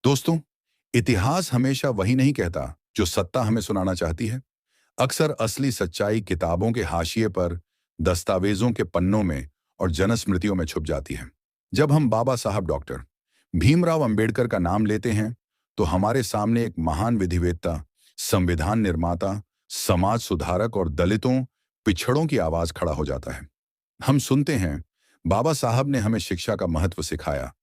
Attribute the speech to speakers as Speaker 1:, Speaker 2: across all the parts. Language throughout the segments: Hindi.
Speaker 1: दोस्तों, इतिहास हमेशा वही नहीं कहता जो सत्ता हमें सुनाना चाहती है। अक्सर असली सच्चाई किताबों के हाशिए पर, दस्तावेजों के पन्नों में और जनस्मृतियों में छुप जाती है। जब हम बाबा साहब डॉक्टर भीमराव अंबेडकर का नाम लेते हैं, तो हमारे सामने एक महान विधिवेत्ता, संविधान निर्माता, समाज सुधारक और दलितों, पिछड़ों की आवाज खड़ा हो जाता है। हम सुनते हैं, बाबा साहब ने हमें शिक्षा का महत्व सिखाया।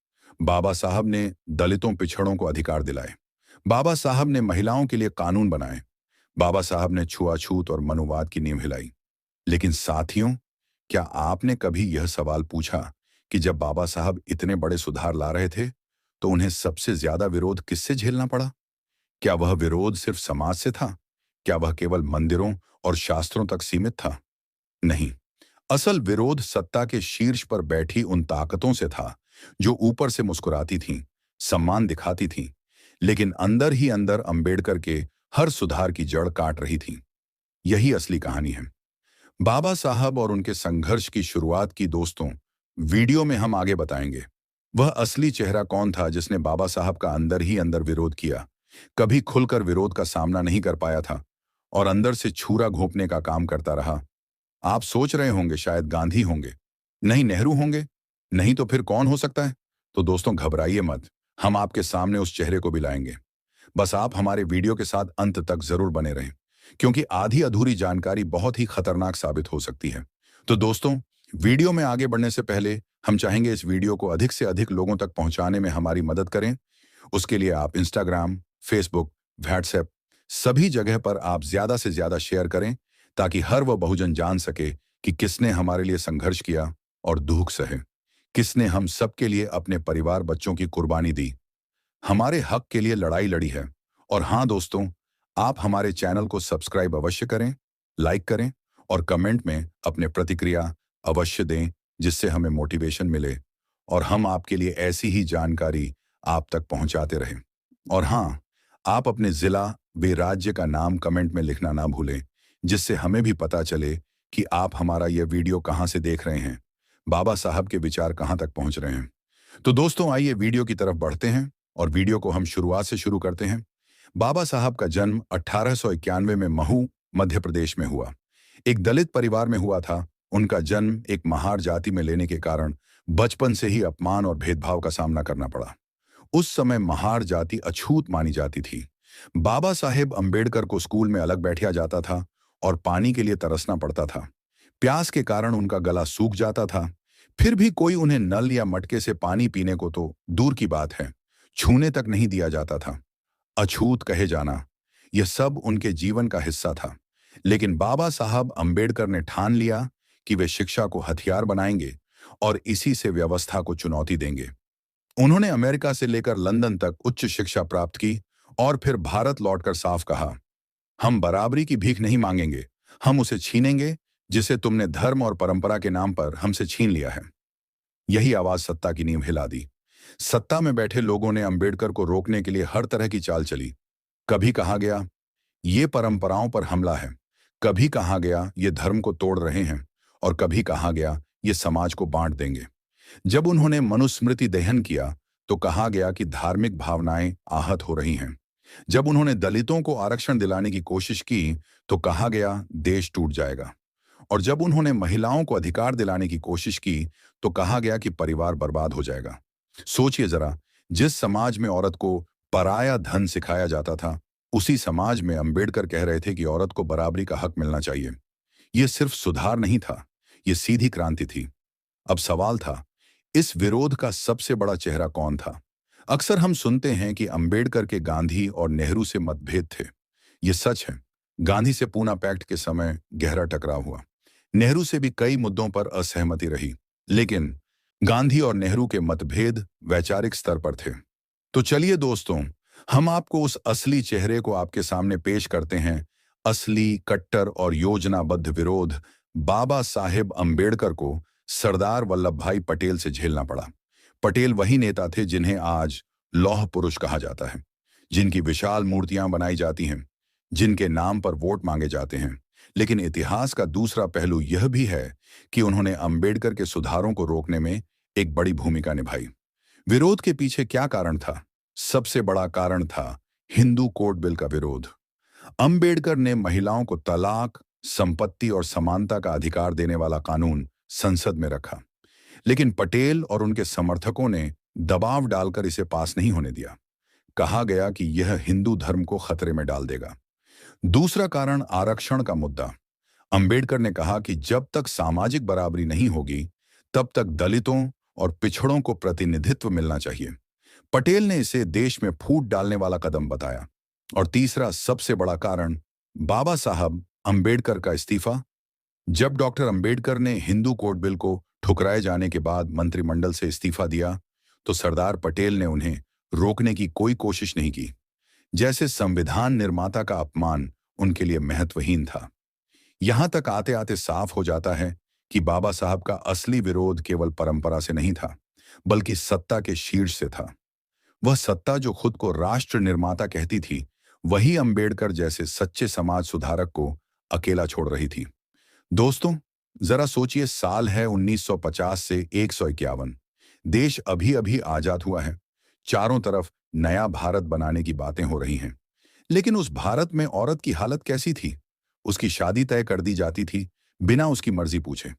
Speaker 1: बाबा साहब ने दलितों पिछड़ों को अधिकार दिलाए। बाबा साहब ने महिलाओं के लिए कानून बनाए। बाबा साहब ने छुआछूत और मनुवाद की नींव हिलाई। लेकिन साथियों, क्या आपने कभी यह सवाल पूछा कि जब बाबा साहब इतने बड़े सुधार ला रहे थे, तो उन्हें सबसे ज्यादा विरोध किससे झेलना पड़ा? क्या वह विरोध सिर्फ समाज से था? क्या वह केवल मंदिरों और शास्त्रों तक सीमित था? नहीं, असल विरोध सत्ता के शीर्ष पर बैठी उन ताकतों से था जो ऊपर से मुस्कुराती थीं, सम्मान दिखाती थीं, लेकिन अंदर ही अंदर अंबेडकर के हर सुधार की जड़ काट रही थीं। यही असली कहानी है। बाबा साहब और उनके संघर्ष की शुरुआत की दोस्तों, वीडियो में हम आगे बताएंगे। वह असली चेहरा कौन था जिसने बाबा साहब का अंदर ही अंदर विरोध किया, कभी खुलकर विरोध का सामना नहीं कर पाया था और अंदर से छुरा घोंपने का काम करता रहा। आप सोच रहे होंगे शायद गांधी होंगे, नहीं नेहरू होंगे, नहीं तो फिर कौन हो सकता है? तो दोस्तों घबराइए मत, हम आपके सामने उस चेहरे को भी लाएंगे। बस आप हमारे वीडियो के साथ अंत तक जरूर बने रहें, क्योंकि आधी अधूरी जानकारी बहुत ही खतरनाक साबित हो सकती है। तो दोस्तों, वीडियो में आगे बढ़ने से पहले हम चाहेंगे इस वीडियो को अधिक से अधिक लोगों तक पहुंचाने में हमारी मदद करें। उसके लिए आप इंस्टाग्राम, फेसबुक, व्हाट्सएप, सभी जगह पर आप ज्यादा से ज्यादा शेयर करें, ताकि हर वह बहुजन जान सके कि किसने हमारे लिए संघर्ष किया और दुख सहे, किसने हम सबके लिए अपने परिवार बच्चों की कुर्बानी दी, हमारे हक के लिए लड़ाई लड़ी है। और हाँ दोस्तों, आप हमारे चैनल को सब्सक्राइब अवश्य करें, लाइक करें और कमेंट में अपने प्रतिक्रिया अवश्य दें, जिससे हमें मोटिवेशन मिले और हम आपके लिए ऐसी ही जानकारी आप तक पहुंचाते रहें। और हाँ, आप अपने जिला व राज्य का नाम कमेंट में लिखना ना भूलें, जिससे हमें भी पता चले कि आप हमारा यह वीडियो कहाँ से देख रहे हैं, बाबा साहब के विचार कहाँ तक पहुंच रहे हैं। तो दोस्तों आइए वीडियो की तरफ बढ़ते हैं और वीडियो को हम शुरुआत से शुरू करते हैं। बाबा साहब का जन्म 1891 में महू, मध्य प्रदेश में हुआ। एक दलित परिवार में हुआ था। उनका जन्म एक महार जाति में लेने के कारण बचपन से ही अपमान और भेदभाव का सामना करना पड़ा। उस समय महार जाति अछूत मानी जाती थी। बाबा साहेब अंबेडकर को स्कूल में अलग बैठाया जाता था और पानी के लिए तरसना पड़ता था। प्यास के कारण उनका गला सूख जाता था। फिर भी कोई उन्हें नल या मटके से पानी पीने को तो दूर की बात है, छूने तक नहीं दिया जाता था। अछूत कहे जाना, यह सब उनके जीवन का हिस्सा था। लेकिन बाबा साहब अंबेडकर ने ठान लिया कि वे शिक्षा को हथियार बनाएंगे और इसी से व्यवस्था को चुनौती देंगे। उन्होंने अमेरिका से लेकर लंदन तक उच्च शिक्षा प्राप्त की और फिर भारत लौटकर साफ कहा, हम बराबरी की भीख नहीं मांगेंगे, हम उसे छीनेंगे जिसे तुमने धर्म और परंपरा के नाम पर हमसे छीन लिया है। यही आवाज सत्ता की नींव हिला दी। सत्ता में बैठे लोगों ने अंबेडकर को रोकने के लिए हर तरह की चाल चली। कभी कहा गया ये परंपराओं पर हमला है, कभी कहा गया ये धर्म को तोड़ रहे हैं और कभी कहा गया ये समाज को बांट देंगे। जब उन्होंने मनुस्मृति दहन किया तो कहा गया कि धार्मिक भावनाएं आहत हो रही हैं। जब उन्होंने दलितों को आरक्षण दिलाने की कोशिश की तो कहा गया देश टूट जाएगा। और जब उन्होंने महिलाओं को अधिकार दिलाने की कोशिश की तो कहा गया कि परिवार बर्बाद हो जाएगा। सोचिए जरा, जिस समाज में औरत को पराया धन सिखाया जाता था, उसी समाज में अंबेडकर कह रहे थे कि औरत को बराबरी का हक मिलना चाहिए। यह सिर्फ सुधार नहीं था, यह सीधी क्रांति थी। अब सवाल था, इस विरोध का सबसे बड़ा चेहरा कौन था? अक्सर हम सुनते हैं कि अंबेडकर के गांधी और नेहरू से मतभेद थे। यह सच है, गांधी से पूना पैक्ट के समय गहरा टकराव हुआ। नेहरू से भी कई मुद्दों पर असहमति रही, लेकिन गांधी और नेहरू के मतभेद वैचारिक स्तर पर थे। तो चलिए दोस्तों, हम आपको उस असली चेहरे को आपके सामने पेश करते हैं। असली, कट्टर और योजनाबद्ध विरोध बाबा साहेब अंबेडकर को सरदार वल्लभ भाई पटेल से झेलना पड़ा। पटेल वही नेता थे जिन्हें आज लौह पुरुष कहा जाता है, जिनकी विशाल मूर्तियां बनाई जाती हैं, जिनके नाम पर वोट मांगे जाते हैं। लेकिन इतिहास का दूसरा पहलू यह भी है कि उन्होंने अंबेडकर के सुधारों को रोकने में एक बड़ी भूमिका निभाई। विरोध के पीछे क्या कारण था? सबसे बड़ा कारण था हिंदू कोड बिल का विरोध। अंबेडकर ने महिलाओं को तलाक, संपत्ति और समानता का अधिकार देने वाला कानून संसद में रखा, लेकिन पटेल और उनके समर्थकों ने दबाव डालकर इसे पास नहीं होने दिया। कहा गया कि यह हिंदू धर्म को खतरे में डाल देगा। दूसरा कारण आरक्षण का मुद्दा। अंबेडकर ने कहा कि जब तक सामाजिक बराबरी नहीं होगी, तब तक दलितों और पिछड़ों को प्रतिनिधित्व मिलना चाहिए। पटेल ने इसे देश में फूट डालने वाला कदम बताया। और तीसरा सबसे बड़ा कारण, बाबा साहब अंबेडकर का इस्तीफा। जब डॉक्टर अंबेडकर ने हिंदू कोड बिल को ठुकराए जाने के बाद मंत्रिमंडल से इस्तीफा दिया, तो सरदार पटेल ने उन्हें रोकने की कोई कोशिश नहीं की। जैसे संविधान निर्माता का अपमान उनके लिए महत्वहीन था। यहां तक आते आते साफ हो जाता है कि बाबा साहब का असली विरोध केवल परंपरा से नहीं था, बल्कि सत्ता के शीर्ष से था। वह सत्ता जो खुद को राष्ट्र निर्माता कहती थी, वही अंबेडकर जैसे सच्चे समाज सुधारक को अकेला छोड़ रही थी। दोस्तों, जरा सोचिए, साल है 1950 से 151। देश अभी अभी आजाद हुआ है। चारों तरफ नया भारत बनाने की बातें हो रही हैं। लेकिन उस भारत में औरत की हालत कैसी थी? उसकी शादी तय कर दी जाती थी, बिना उसकी मर्जी पूछे।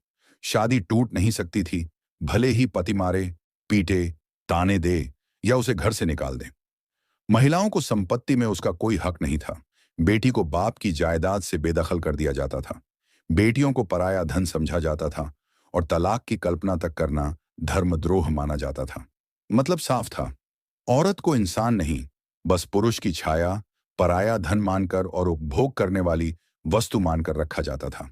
Speaker 1: शादी टूट नहीं सकती थी, भले ही पति मारे, पीटे, ताने दे या उसे घर से निकाल दे। महिलाओं को संपत्ति में उसका कोई हक नहीं था। बेटी को बाप की जायदाद से बेदखल कर दिया जाता था। बेटियों को पराया धन समझा जाता था और तलाक की कल्पना तक करना धर्मद्रोह माना जाता था। मतलब साफ था, औरत को इंसान नहीं, बस पुरुष की छाया, पराया धन मानकर और उपभोग करने वाली वस्तु मानकर रखा जाता था।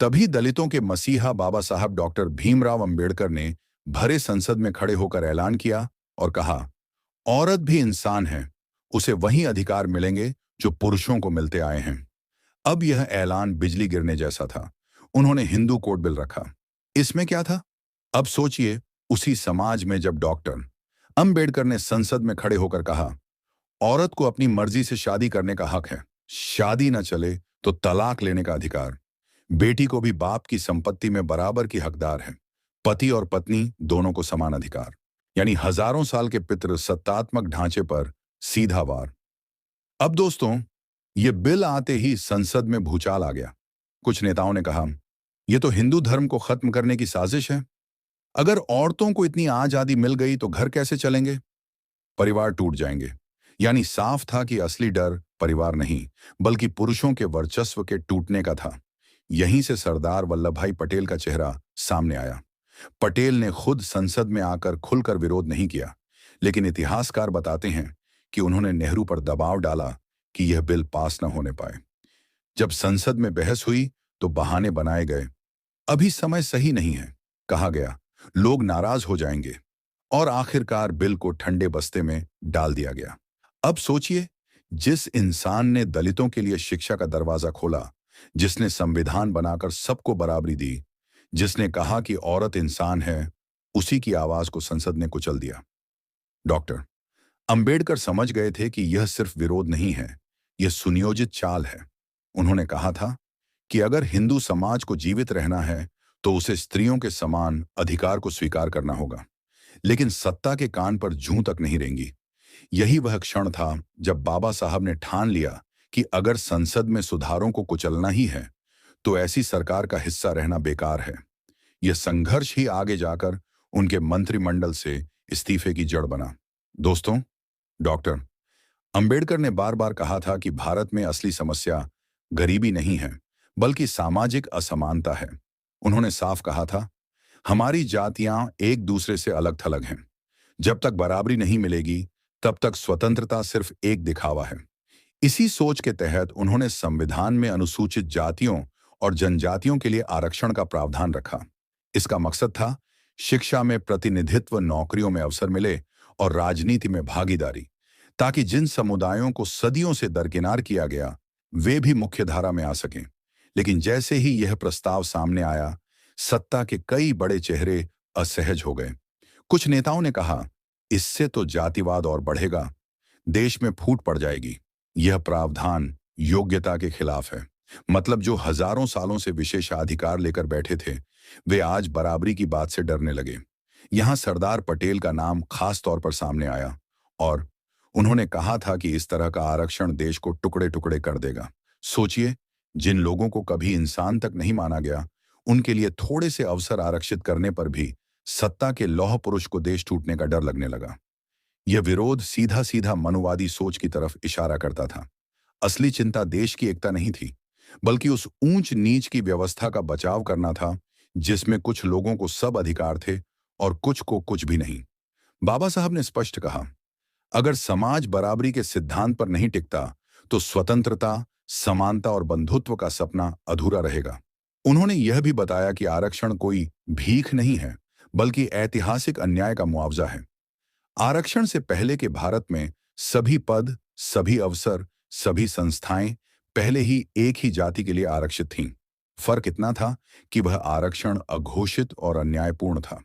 Speaker 1: तभी दलितों के मसीहा बाबा साहब डॉक्टर भीमराव अंबेडकर ने भरे संसद में खड़े होकर ऐलान किया और कहा, औरत भी इंसान है, उसे वही अधिकार मिलेंगे जो पुरुषों को मिलते आए हैं। अब यह ऐलान बिजली गिरने जैसा था। उन्होंने हिंदू कोड बिल रखा। इसमें क्या था? अब सोचिए, उसी समाज में जब डॉक्टर अंबेडकर ने संसद में खड़े होकर कहा, औरत को अपनी मर्जी से शादी करने का हक है, शादी न चले तो तलाक लेने का अधिकार, बेटी को भी बाप की संपत्ति में बराबर की हकदार है, पति और पत्नी दोनों को समान अधिकार, यानी हजारों साल के पितृ सत्तात्मक ढांचे पर सीधा वार। अब दोस्तों, ये बिल आते ही संसद में भूचाल आ गया। कुछ नेताओं ने कहा, यह तो हिंदू धर्म को खत्म करने की साजिश है। अगर औरतों को इतनी आजादी मिल गई तो घर कैसे चलेंगे? परिवार टूट जाएंगे। यानी साफ था कि असली डर परिवार नहीं, बल्कि पुरुषों के वर्चस्व के टूटने का था। यहीं से सरदार वल्लभ भाई पटेल का चेहरा सामने आया। पटेल ने खुद संसद में आकर खुलकर विरोध नहीं किया, लेकिन इतिहासकार बताते हैं कि उन्होंने नेहरू पर दबाव डाला कि यह बिल पास न होने पाए। जब संसद में बहस हुई तो बहाने बनाए गए। अभी समय सही नहीं है, कहा गया, लोग नाराज हो जाएंगे, और आखिरकार बिल को ठंडे बस्ते में डाल दिया गया। अब सोचिए, जिस इंसान ने दलितों के लिए शिक्षा का दरवाजा खोला, जिसने संविधान बनाकर सबको बराबरी दी, जिसने कहा कि औरत इंसान है, उसी की आवाज को संसद ने कुचल दिया। डॉक्टर अंबेडकर समझ गए थे कि यह सिर्फ विरोध नहीं है, यह सुनियोजित चाल है। उन्होंने कहा था कि अगर हिंदू समाज को जीवित रहना है तो उसे स्त्रियों के समान अधिकार को स्वीकार करना होगा, लेकिन सत्ता के कान पर जूं तक नहीं रेंगी। यही वह क्षण था जब बाबा साहब ने ठान लिया कि अगर संसद में सुधारों को कुचलना ही है तो ऐसी सरकार का हिस्सा रहना बेकार है। यह संघर्ष ही आगे जाकर उनके मंत्रिमंडल से इस्तीफे की जड़ बना। दोस्तों, डॉक्टर अंबेडकर ने बार बार कहा था कि भारत में असली समस्या गरीबी नहीं है, बल्कि सामाजिक असमानता है। उन्होंने साफ कहा था, हमारी जातियां एक दूसरे से अलग थलग हैं। जब तक बराबरी नहीं मिलेगी, तब तक स्वतंत्रता सिर्फ एक दिखावा है। इसी सोच के तहत उन्होंने संविधान में अनुसूचित जातियों और जनजातियों के लिए आरक्षण का प्रावधान रखा। इसका मकसद था शिक्षा में प्रतिनिधित्व, नौकरियों में अवसर मिले और राजनीति में भागीदारी, ताकि जिन समुदायों को सदियों से दरकिनार किया गया वे भी मुख्यधारा में आ सकें। लेकिन जैसे ही यह प्रस्ताव सामने आया, सत्ता के कई बड़े चेहरे असहज हो गए। कुछ नेताओं ने कहा, इससे तो जातिवाद और बढ़ेगा, देश में फूट पड़ जाएगी। यह प्रावधान योग्यता के खिलाफ है। मतलब जो हजारों सालों से विशेषाधिकार लेकर बैठे थे, वे आज बराबरी की बात से डरने लगे। यहां सरदार पटेल का नाम खास तौर पर सामने आया और उन्होंने कहा था कि इस तरह का आरक्षण देश को टुकड़े टुकड़े कर देगा। सोचिए, जिन लोगों को कभी इंसान तक नहीं माना गया, उनके लिए थोड़े से अवसर आरक्षित करने पर भी सत्ता के लौह पुरुष को देश टूटने का डर लगने लगा। यह विरोध सीधा सीधा मनुवादी सोच की तरफ इशारा करता था। असली चिंता देश की एकता नहीं थी, बल्कि उस ऊंच नीच की व्यवस्था का बचाव करना था, जिसमें कुछ लोगों को सब अधिकार थे और कुछ को कुछ भी नहीं। बाबा साहब ने स्पष्ट कहा, अगर समाज बराबरी के सिद्धांत पर नहीं टिकता, तो स्वतंत्रता, समानता और बंधुत्व का सपना अधूरा रहेगा। उन्होंने यह भी बताया कि आरक्षण कोई भीख नहीं है, बल्कि ऐतिहासिक अन्याय का मुआवजा है। आरक्षण से पहले के भारत में सभी पद, सभी अवसर, सभी संस्थाएं पहले ही एक ही जाति के लिए आरक्षित थीं। फर्क इतना था कि वह आरक्षण अघोषित और अन्यायपूर्ण था।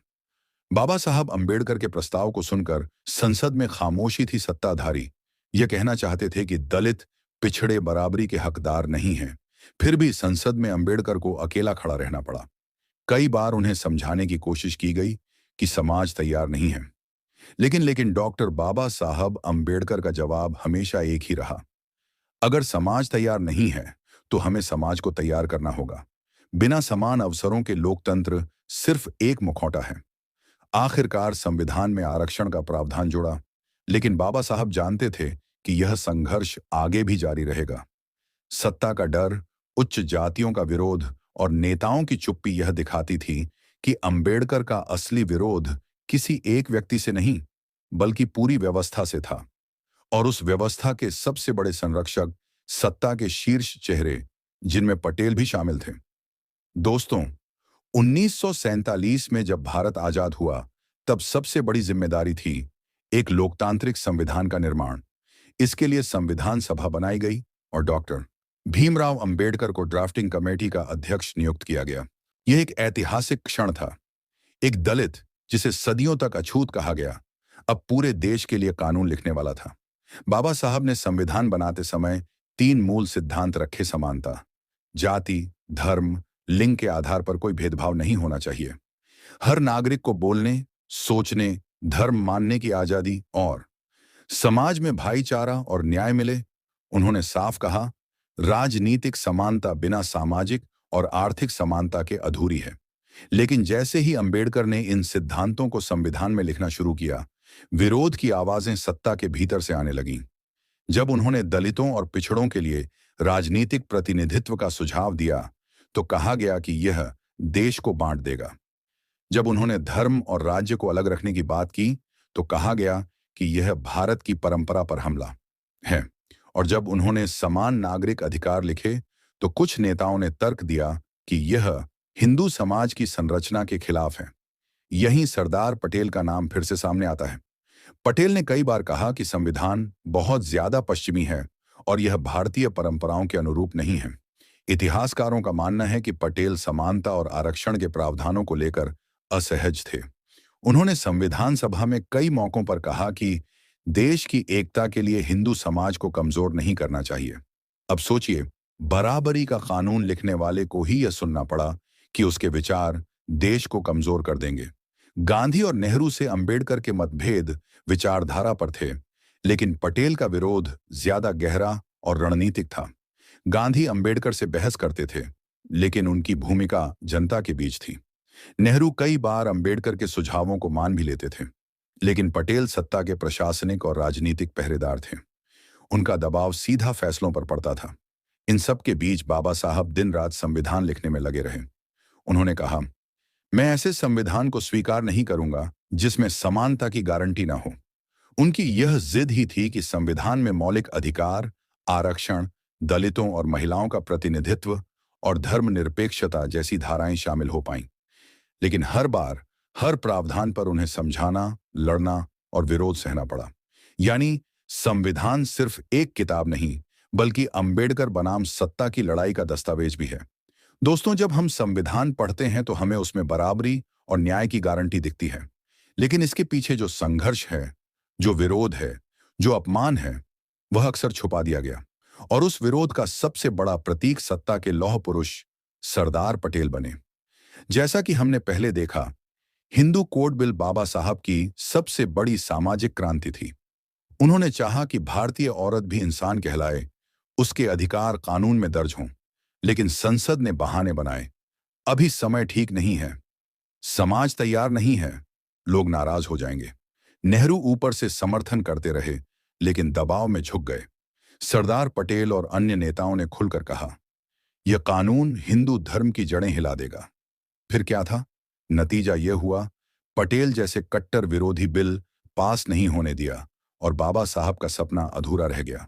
Speaker 1: बाबा साहब अंबेडकर के प्रस्ताव को सुनकर संसद में खामोशी थी। सत्ताधारी यह कहना चाहते थे कि दलित, पिछड़े बराबरी के हकदार नहीं हैं। फिर भी संसद में अंबेडकर को अकेला खड़ा रहना पड़ा। कई बार उन्हें समझाने की कोशिश की गई कि समाज तैयार नहीं है, लेकिन डॉक्टर बाबा साहब अंबेडकर का जवाब हमेशा एक ही रहा, अगर समाज तैयार नहीं है तो हमें समाज को तैयार करना होगा। बिना समान अवसरों के लोकतंत्र सिर्फ एक मुखौटा है। आखिरकार संविधान में आरक्षण का प्रावधान जुड़ा, लेकिन बाबा साहब जानते थे कि यह संघर्ष आगे भी जारी रहेगा। सत्ता का डर, उच्च जातियों का विरोध और नेताओं की चुप्पी यह दिखाती थी कि अंबेडकर का असली विरोध किसी एक व्यक्ति से नहीं, बल्कि पूरी व्यवस्था से था। और उस व्यवस्था के सबसे बड़े संरक्षक सत्ता के शीर्ष चेहरे, जिनमें पटेल भी शामिल थे। दोस्तों, 1947 में जब भारत आजाद हुआ, तब सबसे बड़ी जिम्मेदारी थी एक लोकतांत्रिक संविधान का निर्माण। इसके लिए संविधान सभा बनाई गई और डॉक्टर भीमराव अंबेडकर को ड्राफ्टिंग कमेटी का अध्यक्ष नियुक्त किया गया। यह एक ऐतिहासिक क्षण था। एक दलित, जिसे सदियों तक अछूत कहा गया, अब पूरे देश के लिए कानून लिखने वाला था। बाबा साहब ने संविधान बनाते समय 3 मूल सिद्धांत रखे: समानता, जाति, धर्म, लिंग के आधार पर कोई भेदभाव नहीं होना चाहिए, हर नागरिक को बोलने, सोचने, धर्म मानने की आजादी, और समाज में भाईचारा और न्याय मिले। उन्होंने साफ कहा, राजनीतिक समानता बिना सामाजिक और आर्थिक समानता के अधूरी है। लेकिन जैसे ही अंबेडकर ने इन सिद्धांतों को संविधान में लिखना शुरू किया, विरोध की आवाजें सत्ता के भीतर से आने लगीं। जब उन्होंने दलितों और पिछड़ों के लिए राजनीतिक प्रतिनिधित्व का सुझाव दिया, तो कहा गया कि यह देश को बांट देगा। जब उन्होंने धर्म और राज्य को अलग रखने की बात की, तो कहा गया कि यह भारत की परंपरा पर हमला है। और जब उन्होंने समान नागरिक अधिकार लिखे, तो कुछ नेताओं ने तर्क दिया कि यह हिंदू समाज की संरचना के खिलाफ है। यहीं सरदार पटेल का नाम फिर से सामने आता है। पटेल ने कई बार कहा कि संविधान बहुत ज्यादा पश्चिमी है और यह भारतीय परंपराओं के अनुरूप नहीं है। इतिहासकारों का मानना है कि पटेल समानता और आरक्षण के प्रावधानों को लेकर असहज थे। उन्होंने संविधान सभा में कई मौकों पर कहा कि देश की एकता के लिए हिंदू समाज को कमजोर नहीं करना चाहिए। अब सोचिए, बराबरी का कानून लिखने वाले को ही यह सुनना पड़ा कि उसके विचार देश को कमजोर कर देंगे। गांधी और नेहरू से अंबेडकर के मतभेद विचारधारा पर थे, लेकिन पटेल का विरोध ज्यादा गहरा और रणनीतिक था। गांधी अंबेडकर से बहस करते थे, लेकिन उनकी भूमिका जनता के बीच थी। नेहरू कई बार अंबेडकर के सुझावों को मान भी लेते थे, लेकिन पटेल सत्ता के प्रशासनिक और राजनीतिक पहरेदार थे। उनका दबाव सीधा फैसलों पर पड़ता था। इन सब के बीच बाबा साहब दिन रात संविधान लिखने में लगे रहे। उन्होंने कहा, मैं ऐसे संविधान को स्वीकार नहीं करूंगा जिसमें समानता की गारंटी ना हो। उनकी यह जिद ही थी कि संविधान में मौलिक अधिकार, आरक्षण, दलितों और महिलाओं का प्रतिनिधित्व और धर्मनिरपेक्षता जैसी धाराएं शामिल हो पाईं। लेकिन हर बार, हर प्रावधान पर उन्हें समझाना, लड़ना और विरोध सहना पड़ा। यानी संविधान सिर्फ एक किताब नहीं, बल्कि अंबेडकर बनाम सत्ता की लड़ाई का दस्तावेज भी है। दोस्तों, जब हम संविधान पढ़ते हैं तो हमें उसमें बराबरी और न्याय की गारंटी दिखती है, लेकिन इसके पीछे जो संघर्ष है, जो विरोध है, जो अपमान है, वह अक्सर छुपा दिया गया। और उस विरोध का सबसे बड़ा प्रतीक सत्ता के लौह पुरुष सरदार पटेल बने। जैसा कि हमने पहले देखा, हिंदू कोड बिल बाबा साहब की सबसे बड़ी सामाजिक क्रांति थी। उन्होंने चाहा कि भारतीय औरत भी इंसान कहलाए, उसके अधिकार कानून में दर्ज हों। लेकिन संसद ने बहाने बनाए, अभी समय ठीक नहीं है, समाज तैयार नहीं है, लोग नाराज हो जाएंगे। नेहरू ऊपर से समर्थन करते रहे, लेकिन दबाव में झुक गए। सरदार पटेल और अन्य नेताओं ने खुलकर कहा, यह कानून हिंदू धर्म की जड़ें हिला देगा। फिर क्या था? नतीजा यह हुआ, पटेल जैसे कट्टर विरोधी बिल पास नहीं होने दिया और बाबा साहब का सपना अधूरा रह गया।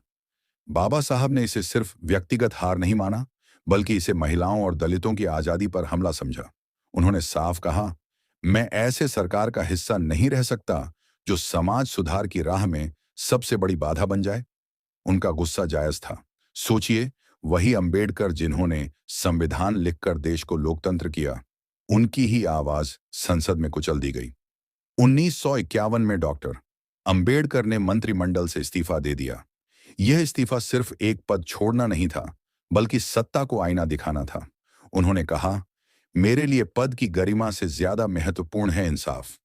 Speaker 1: बाबा साहब ने इसे सिर्फ व्यक्तिगत हार नहीं माना, बल्कि इसे महिलाओं और दलितों की आजादी पर हमला समझा। उन्होंने साफ कहा, मैं ऐसे सरकार का हिस्सा नहीं रह सकता जो समाज सुधार की राह में सबसे बड़ी बाधा बन जाए। उनका गुस्सा जायज था। सोचिए, वही अंबेडकर जिन्होंने संविधान लिखकर देश को लोकतंत्र किया, उनकी ही आवाज संसद में कुचल दी गई। 1951 में डॉक्टर अंबेडकर ने मंत्रिमंडल से इस्तीफा दे दिया। यह इस्तीफा सिर्फ एक पद छोड़ना नहीं था, बल्कि सत्ता को आईना दिखाना था। उन्होंने कहा, मेरे लिए पद की गरिमा से ज्यादा महत्वपूर्ण है इंसाफ।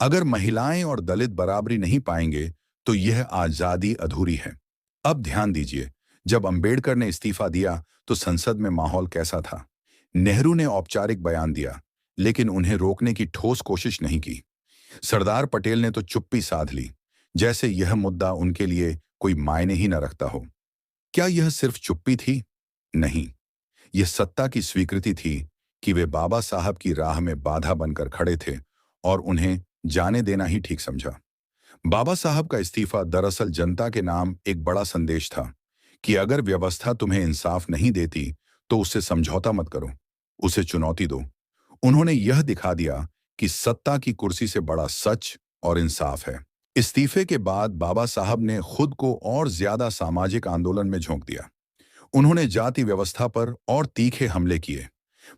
Speaker 1: अगर महिलाएं और दलित बराबरी नहीं पाएंगे तो यह आजादी अधूरी है। अब ध्यान दीजिए, जब अंबेडकर ने इस्तीफा दिया तो संसद में माहौल कैसा था? नेहरू ने औपचारिक बयान दिया, लेकिन उन्हें रोकने की ठोस कोशिश नहीं की। सरदार पटेल ने तो चुप्पी साध ली, जैसे यह मुद्दा उनके लिए कोई मायने ही न रखता हो। क्या यह सिर्फ चुप्पी थी? नहीं, यह सत्ता की स्वीकृति थी कि वे बाबा साहब की राह में बाधा बनकर खड़े थे और उन्हें जाने देना ही ठीक समझा। बाबा साहब का इस्तीफा दरअसल जनता के नाम एक बड़ा संदेश था कि अगर व्यवस्था तुम्हें इंसाफ नहीं देती तो उससे समझौता मत करो, उसे चुनौती दो। उन्होंने यह दिखा दिया कि सत्ता की कुर्सी से बड़ा सच और इंसाफ है। इस्तीफे के बाद बाबा साहब ने खुद को और ज्यादा सामाजिक आंदोलन में झोंक दिया। उन्होंने जाति व्यवस्था पर और तीखे हमले किए,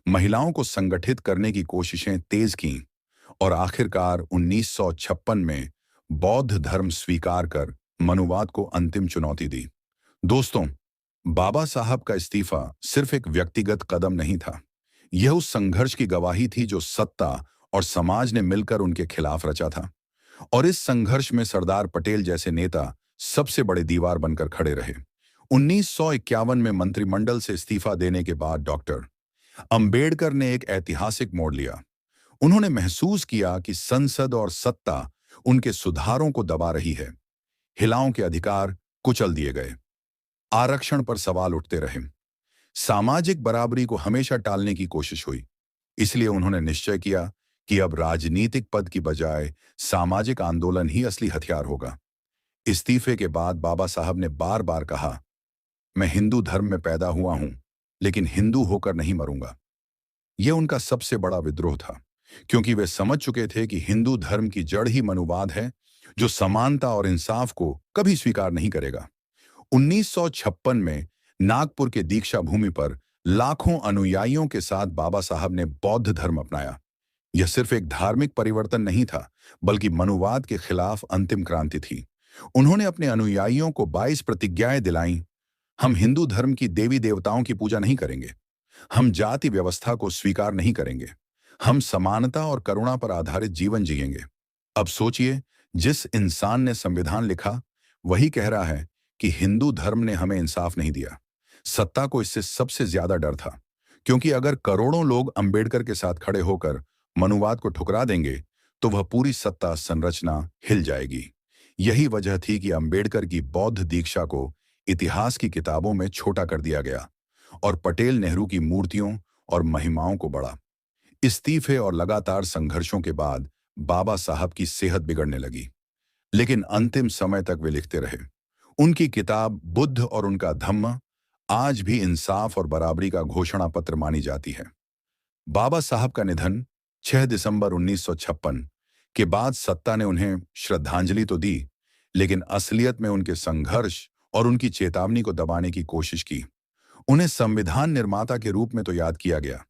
Speaker 1: महिलाओं को संगठित करने की कोशिशें तेज कीं और आखिरकार 1956 में बौद्ध धर्म स्वीकार कर मनुवाद को अंतिम चुनौती दी। दोस्तों, बाबा साहब का इस्तीफा सिर्फ एक व्यक्तिगत कदम नहीं था, यह उस संघर्ष की गवाही थी जो सत्ता और समाज ने मिलकर उनके खिलाफ रचा था। और इस संघर्ष में सरदार पटेल जैसे नेता सबसे बड़े दीवार बनकर खड़े रहे। 1951 में मंत्रिमंडल से इस्तीफा देने के बाद डॉक्टर अंबेडकर ने एक ऐतिहासिक मोड़ लिया। उन्होंने महसूस किया कि संसद और सत्ता उनके सुधारों को दबा रही है। महिलाओं के अधिकार कुचल दिए गए, आरक्षण पर सवाल उठते रहे, सामाजिक बराबरी को हमेशा टालने की कोशिश हुई। इसलिए उन्होंने निश्चय किया कि अब राजनीतिक पद की बजाय सामाजिक आंदोलन ही असली हथियार होगा। इस्तीफे के बाद बाबा साहब ने बार बार कहा, मैं हिंदू धर्म में पैदा हुआ हूं, लेकिन हिंदू होकर नहीं मरूंगा। यह उनका सबसे बड़ा विद्रोह था, क्योंकि वे समझ चुके थे कि हिंदू धर्म की जड़ ही मनुवाद है, जो समानता और इंसाफ को कभी स्वीकार नहीं करेगा। 1956 में नागपुर के दीक्षा भूमि पर लाखों अनुयायियों के साथ बाबा साहब ने बौद्ध धर्म अपनाया। यह सिर्फ एक धार्मिक परिवर्तन नहीं था, बल्कि मनुवाद के खिलाफ अंतिम क्रांति थी। उन्होंने अपने अनुयायियों को 22 प्रतिज्ञाएं दिलाईं। हम हिंदू धर्म की देवी देवताओं की पूजा नहीं करेंगे, हम जाति व्यवस्था को स्वीकार नहीं करेंगे, हम समानता और करुणा पर आधारित जीवन जिएंगे। अब सोचिए, जिस इंसान ने संविधान लिखा वही कह रहा है कि हिंदू धर्म ने हमें इंसाफ नहीं दिया। सत्ता को इससे सबसे ज्यादा डर था, क्योंकि अगर करोड़ों लोग अंबेडकर के साथ खड़े होकर मनुवाद को ठुकरा देंगे तो वह पूरी सत्ता संरचना हिल जाएगी। यही वजह थी कि अंबेडकर की बौद्ध दीक्षा को इतिहास की किताबों में छोटा कर दिया गया और पटेल नेहरू की मूर्तियों और महिमाओं को बढ़ा। इस्तीफे और लगातार संघर्षों के बाद बाबा साहब की सेहत बिगड़ने लगी, लेकिन अंतिम समय तक वे लिखते रहे। उनकी किताब बुद्ध और उनका धम्म आज भी इंसाफ और बराबरी का घोषणा पत्र मानी जाती है। बाबा साहब का निधन 6 दिसंबर 1956 के बाद सत्ता ने उन्हें श्रद्धांजलि तो दी, लेकिन असलियत में उनके संघर्ष और उनकी चेतावनी को दबाने की कोशिश की। उन्हें संविधान निर्माता के रूप में तो याद किया गया,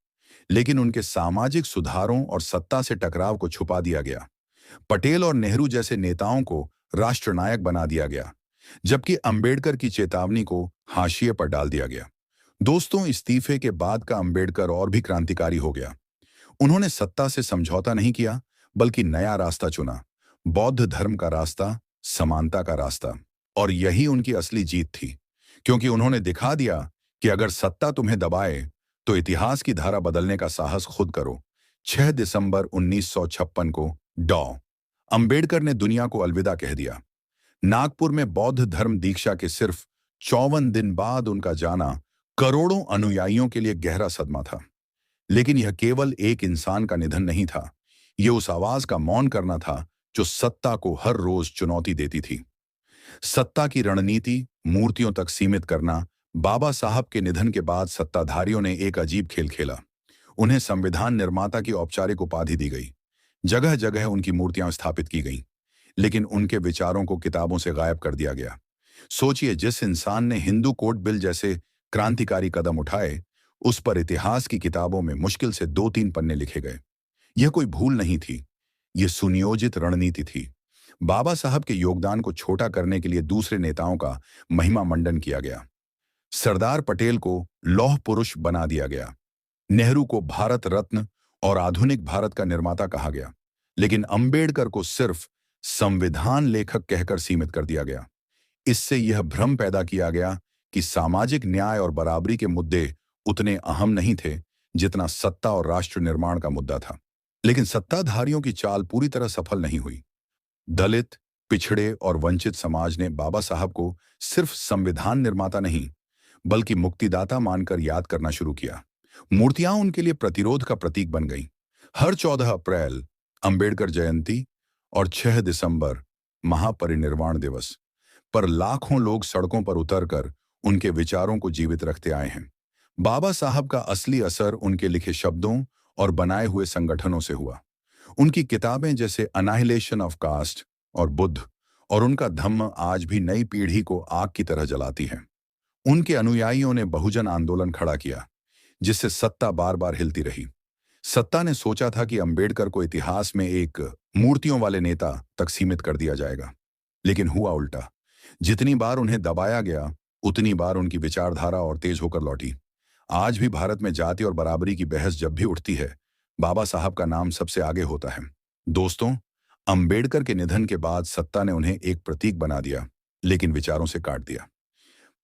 Speaker 1: लेकिन उनके सामाजिक सुधारों और सत्ता से टकराव को छुपा दिया गया। पटेल और नेहरू जैसे नेताओं को राष्ट्रनायक बना दिया गया, जबकि अंबेडकर की चेतावनी को हाशिए पर डाल दिया गया। दोस्तों, इस्तीफे के बाद का अंबेडकर और भी क्रांतिकारी हो गया। उन्होंने सत्ता से समझौता नहीं किया, बल्कि नया रास्ता चुना, बौद्ध धर्म का रास्ता, समानता का रास्ता। और यही उनकी असली जीत थी, क्योंकि उन्होंने दिखा दिया कि अगर सत्ता तुम्हें दबाए तो इतिहास की धारा बदलने का साहस खुद करो। 6 दिसंबर 1956 को डॉ अंबेडकर ने दुनिया को अलविदा कह दिया। नागपुर में बौद्ध धर्म दीक्षा के सिर्फ 54 दिन बाद उनका जाना करोड़ों अनुयायियों के लिए गहरा सदमा था। लेकिन यह केवल एक इंसान का निधन नहीं था, यह उस आवाज का मौन करना था जो सत्ता को हर रोज चुनौती देती थी। सत्ता की रणनीति मूर्तियों तक सीमित करना। बाबा साहब के निधन के बाद सत्ताधारियों ने एक अजीब खेल खेला। उन्हें संविधान निर्माता की औपचारिक उपाधि दी गई, जगह जगह उनकी मूर्तियां स्थापित की गईं, लेकिन उनके विचारों को किताबों से गायब कर दिया गया। सोचिए, जिस इंसान ने हिंदू कोड बिल जैसे क्रांतिकारी कदम उठाए, उस पर इतिहास की किताबों में मुश्किल से 2-3 पन्ने लिखे गए। यह कोई भूल नहीं थी, यह सुनियोजित रणनीति थी। बाबा साहब के योगदान को छोटा करने के लिए दूसरे नेताओं का महिमा मंडन किया गया। सरदार पटेल को लौह पुरुष बना दिया गया, नेहरू को भारत रत्न और आधुनिक भारत का निर्माता कहा गया, लेकिन अंबेडकर को सिर्फ संविधान लेखक कहकर सीमित कर दिया गया। इससे यह भ्रम पैदा किया गया कि सामाजिक न्याय और बराबरी के मुद्दे उतने अहम नहीं थे जितना सत्ता और राष्ट्र निर्माण का मुद्दा था। लेकिन सत्ताधारियों की चाल पूरी तरह सफल नहीं हुई। दलित, पिछड़े और वंचित समाज ने बाबा साहब को सिर्फ संविधान निर्माता नहीं, बल्कि मुक्तिदाता मानकर याद करना शुरू किया। मूर्तियां उनके लिए प्रतिरोध का प्रतीक बन गईं। हर 14 अप्रैल अंबेडकर जयंती और 6 दिसंबर महापरिनिर्वाण दिवस पर लाखों लोग सड़कों पर उतरकर उनके विचारों को जीवित रखते आए हैं। बाबा साहब का असली असर उनके लिखे शब्दों और बनाए हुए संगठनों से हुआ। उनकी किताबें जैसे अनाहिलेशन ऑफ कास्ट और बुद्ध और उनका धम्म आज भी नई पीढ़ी को आग की तरह जलाती हैं। उनके अनुयायियों ने बहुजन आंदोलन खड़ा किया, जिससे सत्ता बार बार हिलती रही। सत्ता ने सोचा था कि अंबेडकर को इतिहास में एक मूर्तियों वाले नेता तक सीमित कर दिया जाएगा, लेकिन हुआ उल्टा। जितनी बार उन्हें दबाया गया, उतनी बार उनकी विचारधारा और तेज होकर लौटी। आज भी भारत में जाति और बराबरी की बहस जब भी उठती है, बाबा साहब का नाम सबसे आगे होता है। दोस्तों, अंबेडकर के निधन के बाद सत्ता ने उन्हें एक प्रतीक बना दिया, लेकिन विचारों से काट दिया।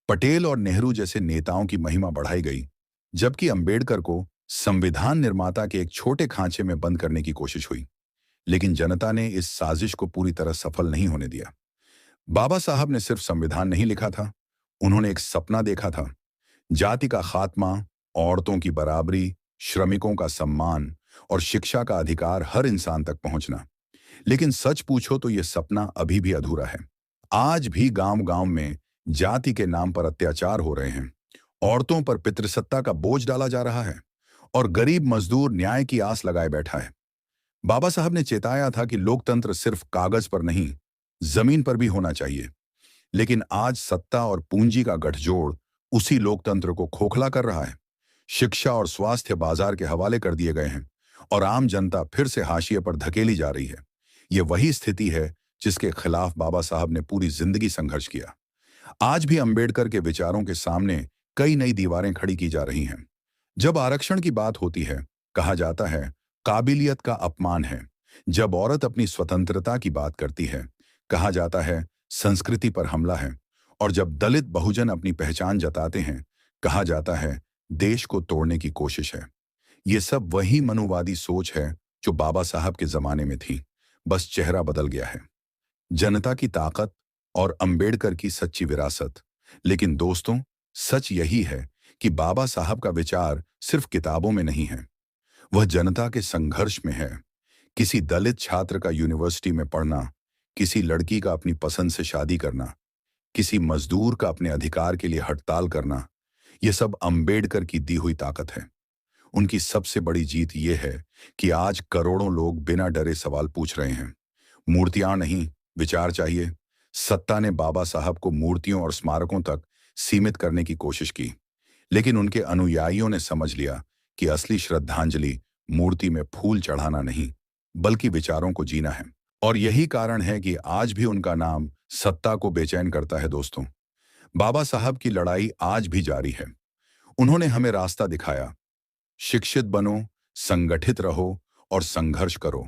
Speaker 1: पटेल और नेहरू जैसे नेताओं की महिमा बढ़ाई गई, जबकि अंबेडकर को संविधान निर्माता के एक छोटे खांचे में बंद करने की कोशिश हुई। लेकिन जनता ने इस साजिश को पूरी तरह सफल नहीं होने दिया। बाबा साहब ने सिर्फ संविधान नहीं लिखा था, उन्होंने एक सपना देखा था। जाति का खात्मा, औरतों की बराबरी, श्रमिकों का सम्मान और शिक्षा का अधिकार हर इंसान तक पहुंचना। लेकिन सच पूछो तो यह सपना अभी भी अधूरा है। आज भी गांव-गांव में जाति के नाम पर अत्याचार हो रहे हैं, औरतों पर पितृसत्ता का बोझ डाला जा रहा है और गरीब मजदूर न्याय की आस लगाए बैठा है। बाबा साहब ने चेताया था कि लोकतंत्र सिर्फ कागज पर नहीं, जमीन पर भी होना चाहिए। लेकिन आज सत्ता और पूंजी का गठजोड़ उसी लोकतंत्र को खोखला कर रहा है। शिक्षा और स्वास्थ्य बाजार के हवाले कर दिए गए हैं और आम जनता फिर से हाशिए पर धकेली जा रही है। यह वही स्थिति है जिसके खिलाफ बाबा साहब ने पूरी जिंदगी संघर्ष किया। आज भी अंबेडकर के विचारों के सामने कई नई दीवारें खड़ी की जा रही हैं। जब आरक्षण की बात होती है, कहा जाता है काबिलियत का अपमान है। जब औरत अपनी स्वतंत्रता की बात करती है, कहा जाता है संस्कृति पर हमला है। और जब दलित बहुजन अपनी पहचान जताते हैं, कहा जाता है देश को तोड़ने की कोशिश है। ये सब वही मनुवादी सोच है जो बाबा साहब के जमाने में थी, बस चेहरा बदल गया है। जनता की ताकत और अंबेडकर की सच्ची विरासत। लेकिन दोस्तों, सच यही है कि बाबा साहब का विचार सिर्फ किताबों में नहीं है, वह जनता के संघर्ष में है। किसी दलित छात्र का यूनिवर्सिटी में पढ़ना, किसी लड़की का अपनी पसंद से शादी करना, किसी मजदूर का अपने अधिकार के लिए हड़ताल करना, यह सब अंबेडकर की दी हुई ताकत है। उनकी सबसे बड़ी जीत यह है कि आज करोड़ों लोग बिना डरे सवाल पूछ रहे हैं। मूर्तियां नहीं, विचार चाहिए। सत्ता ने बाबा साहब को मूर्तियों और स्मारकों तक सीमित करने की कोशिश की, लेकिन उनके अनुयायियों ने समझ लिया कि असली श्रद्धांजलि मूर्ति में फूल चढ़ाना नहीं, बल्कि विचारों को जीना है। और यही कारण है कि आज भी उनका नाम सत्ता को बेचैन करता है। दोस्तों, बाबा साहब की लड़ाई आज भी जारी है। उन्होंने हमें रास्ता दिखाया। शिक्षित बनो, संगठित रहो और संघर्ष करो।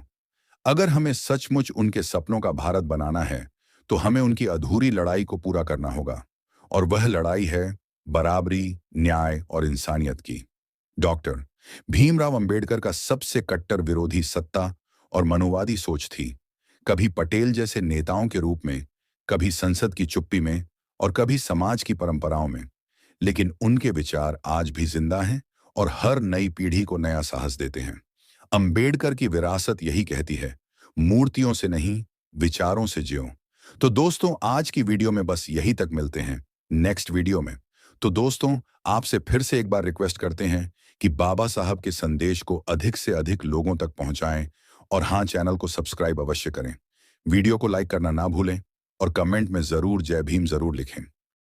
Speaker 1: अगर हमें सचमुच उनके सपनों का भारत बनाना है, तो हमें उनकी अधूरी लड़ाई को पूरा करना होगा। और वह लड़ाई है बराबरी, न्याय और इंसानियत की। डॉक्टर भीमराव अंबेडकर का सबसे कट्टर विरोधी सत्ता और मनुवादी सोच थी। कभी पटेल जैसे नेताओं के रूप में, कभी संसद की चुप्पी में और कभी समाज की परंपराओं में। लेकिन उनके विचार आज भी जिंदा हैं और हर नई पीढ़ी को नया साहस देते हैं। अंबेडकर की विरासत यही कहती है, मूर्तियों से नहीं, विचारों से जियो। तो दोस्तों, आज की वीडियो में बस यही तक। मिलते हैं नेक्स्ट वीडियो में। तो दोस्तों, आपसे फिर से एक बार रिक्वेस्ट करते हैं कि बाबा साहब के संदेश को अधिक से अधिक लोगों तक पहुंचाएं और हाँ, चैनल को सब्सक्राइब अवश्य करें। वीडियो को लाइक करना ना भूलें और कमेंट में जरूर जय भीम जरूर लिखें।